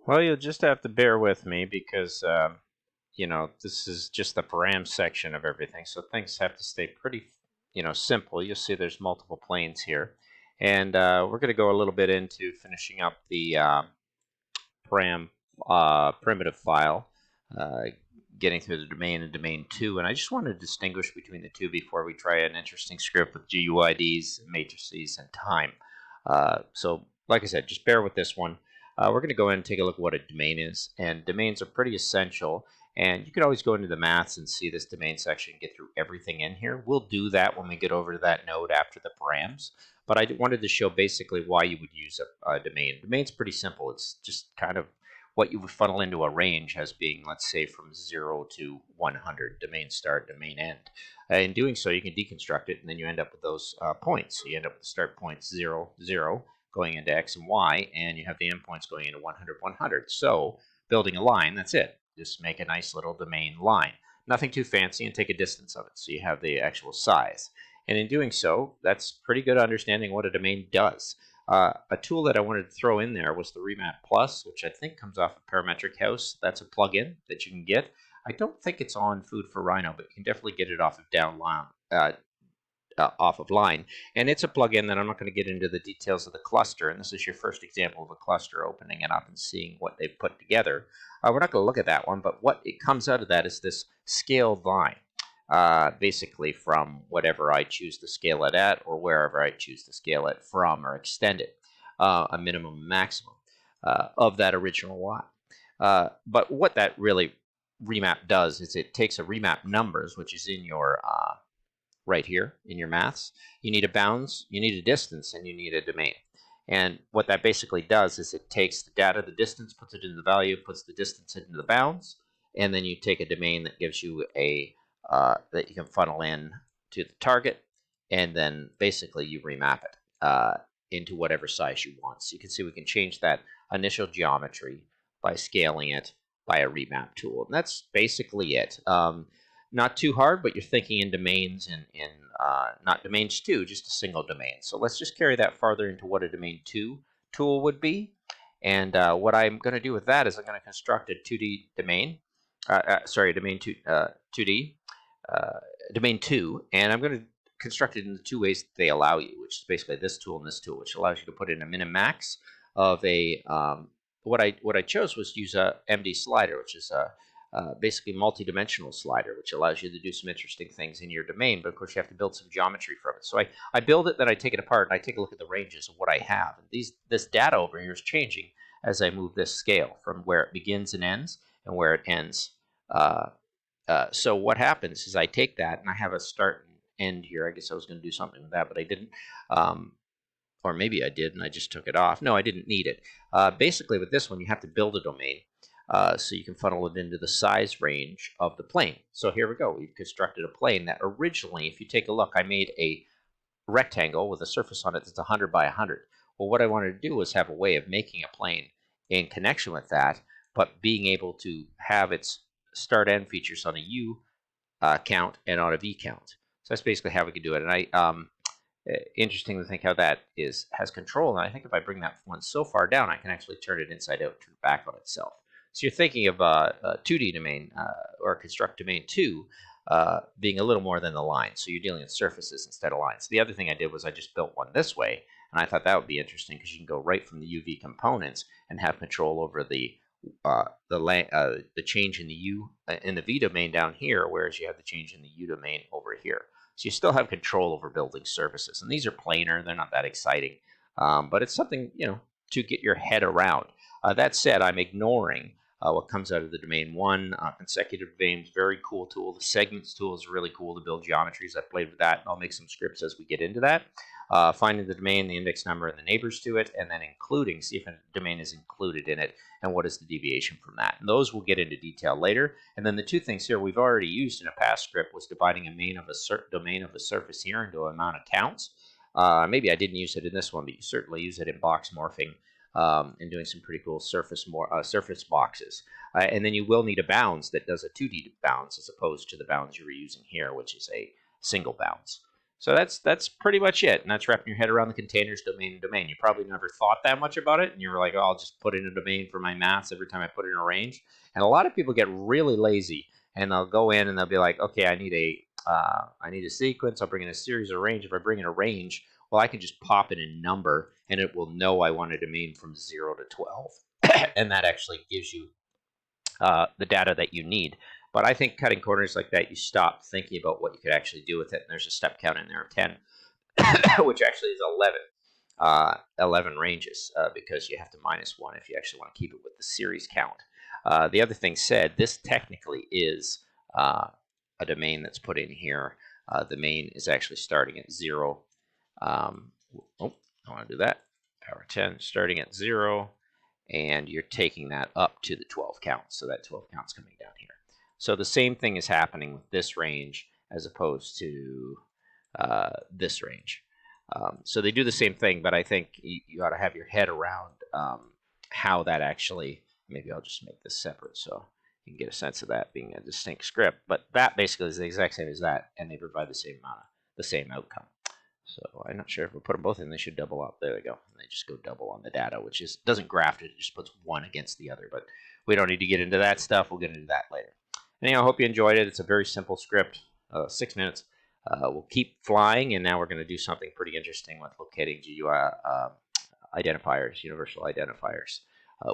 Well, you'll just have to bear with me because, this is just the param section of everything. So things have to stay pretty, simple. You'll see there's multiple planes here. And we're going to go a little bit into finishing up the param primitive file, uh, getting through the domain and domain 2. And I just want to distinguish between the two before we try an interesting script with GUIDs, matrices, and time. So, like I said, just bear with this one. We're going to go ahead and take a look at what a domain is. And domains are pretty essential. And you can always go into the maths and see this domain section, get through everything in here. We'll do that when we get over to that node after the params. But I wanted to show basically why you would use a domain. Domain's pretty simple. It's just kind of what you would funnel into a range as being, let's say, from 0 to 100, domain start, domain end. In doing so, you can deconstruct it, and then you end up with those points. So you end up with start points 0, 0, going into x and y, and you have the endpoints going into 100, 100. So building a line, that's it. Just make a nice little domain line. Nothing too fancy, and take a distance of it so you have the actual size. And in doing so, that's pretty good understanding what a domain does. A tool that I wanted to throw in there was the Remap Plus, which I think comes off of Parametric House. That's a plugin that you can get. I don't think it's on Food for Rhino, but you can definitely get it off of off of line. And it's a plugin that I'm not going to get into the details of the cluster. And this is your first example of a cluster, opening it up and seeing what they've put together. We're not going to look at that one, but what it comes out of that is this scaled line. Basically from whatever I choose to scale it at, or wherever I choose to scale it from or extend it, a minimum and maximum of that original Y. But what that really remap does is it takes a remap numbers, which is in your right here in your maths. You need a bounds, you need a distance, and you need a domain. And what that basically does is it takes the data, the distance, puts it into the value, puts the distance into the bounds, and then you take a domain that gives you a that you can funnel in to the target, and then basically you remap it into whatever size you want. So you can see we can change that initial geometry by scaling it by a remap tool. And that's basically it. Not too hard, but you're thinking in domains and in not domains two, just a single domain. So let's just carry that farther into what a domain 2 tool would be. And what I'm going to do with that is I'm going to construct a 2D domain. Domain 2, 2D domain 2, and I'm going to construct it in the two ways that they allow you, which is basically this tool and this tool, which allows you to put in a min and max of a what I chose was use a MD slider, which is a basically multi-dimensional slider, which allows you to do some interesting things in your domain, but of course you have to build some geometry from it. So I build it, then I take it apart, and I take a look at the ranges of what I have. And this data over here is changing as I move this scale from where it begins and ends and where it ends. So what happens is I take that, and I have a start and end here. I guess I was going to do something with that, but I didn't. Or maybe I did, and I just took it off. No, I didn't need it. Basically, with this one, you have to build a domain so you can funnel it into the size range of the plane. So here we go. We've constructed a plane that originally, if you take a look, I made a rectangle with a surface on it that's 100 by 100. Well, what I wanted to do was have a way of making a plane in connection with that, but being able to have its start-end features on a U count and on a V count. So that's basically how we can do it. And interesting to think how that has control. And I think if I bring that one so far down, I can actually turn it inside out, turn it back on itself. So you're thinking of a 2D domain or construct domain 2 being a little more than the line. So you're dealing with surfaces instead of lines. The other thing I did was I just built one this way, and I thought that would be interesting because you can go right from the UV components and have control over the change in the U in the V domain down here, whereas you have the change in the U domain over here. So you still have control over building surfaces, and these are planar; they're not that exciting, but it's something to get your head around. That said, I'm ignoring what comes out of the domain 1 consecutive domains. Very cool tool. The segments tool is really cool to build geometries. I've played with that, and I'll make some scripts as we get into that. Finding the domain, the index number, and the neighbors to it, and then including, see if a domain is included in it, and what is the deviation from that. And those we'll get into detail later. And then the two things here we've already used in a past script was dividing a domain of a surface here into an amount of counts. Maybe I didn't use it in this one, but you certainly use it in box morphing and doing some pretty cool surface boxes. And then you will need a bounds that does a 2D bounds as opposed to the bounds you were using here, which is a single bounds. So that's pretty much it, and that's wrapping your head around the containers, domain, and domain. You probably never thought that much about it, and you were like, oh, I'll just put in a domain for my maths every time I put in a range. And a lot of people get really lazy, and they'll go in and they'll be like, okay, I need a sequence. I'll bring in a series or range. If I bring in a range, well, I can just pop in a number, and it will know I want a domain from 0 to 12, and that actually gives you the data that you need. But I think cutting corners like that, you stop thinking about what you could actually do with it. And there's a step count in there of 10, which actually is 11 ranges because you have to minus 1 if you actually want to keep it with the series count. The other thing said, this technically is a domain that's put in here. The main is actually starting at 0. I want to do that. Power 10 starting at 0. And you're taking that up to the 12 count. So that 12 count's coming down here. So the same thing is happening with this range as opposed to this range. So they do the same thing, but I think you ought to have your head around how that actually, maybe I'll just make this separate so you can get a sense of that being a distinct script. But that basically is the exact same as that, and they provide the same outcome. So I'm not sure if we put them both in, they should double up. There we go. And they just go double on the data, which doesn't graft it, it just puts one against the other. But we don't need to get into that stuff. We'll get into that later. Anyhow, I hope you enjoyed it. It's a very simple script, 6 minutes. We'll keep flying, and now we're going to do something pretty interesting with locating GUI identifiers, universal identifiers,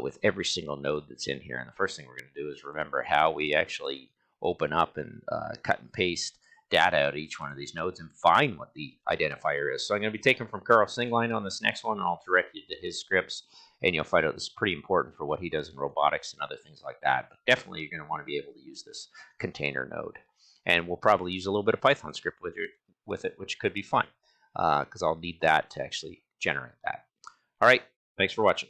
with every single node that's in here. And the first thing we're going to do is remember how we actually open up and cut and paste data out of each one of these nodes and find what the identifier is. So I'm going to be taking from Carl Singline on this next one, and I'll direct you to his scripts, and you'll find out this is pretty important for what he does in robotics and other things like that. But definitely you're going to want to be able to use this container node. And we'll probably use a little bit of Python script with it, which could be fun, because I'll need that to actually generate that. All right, thanks for watching.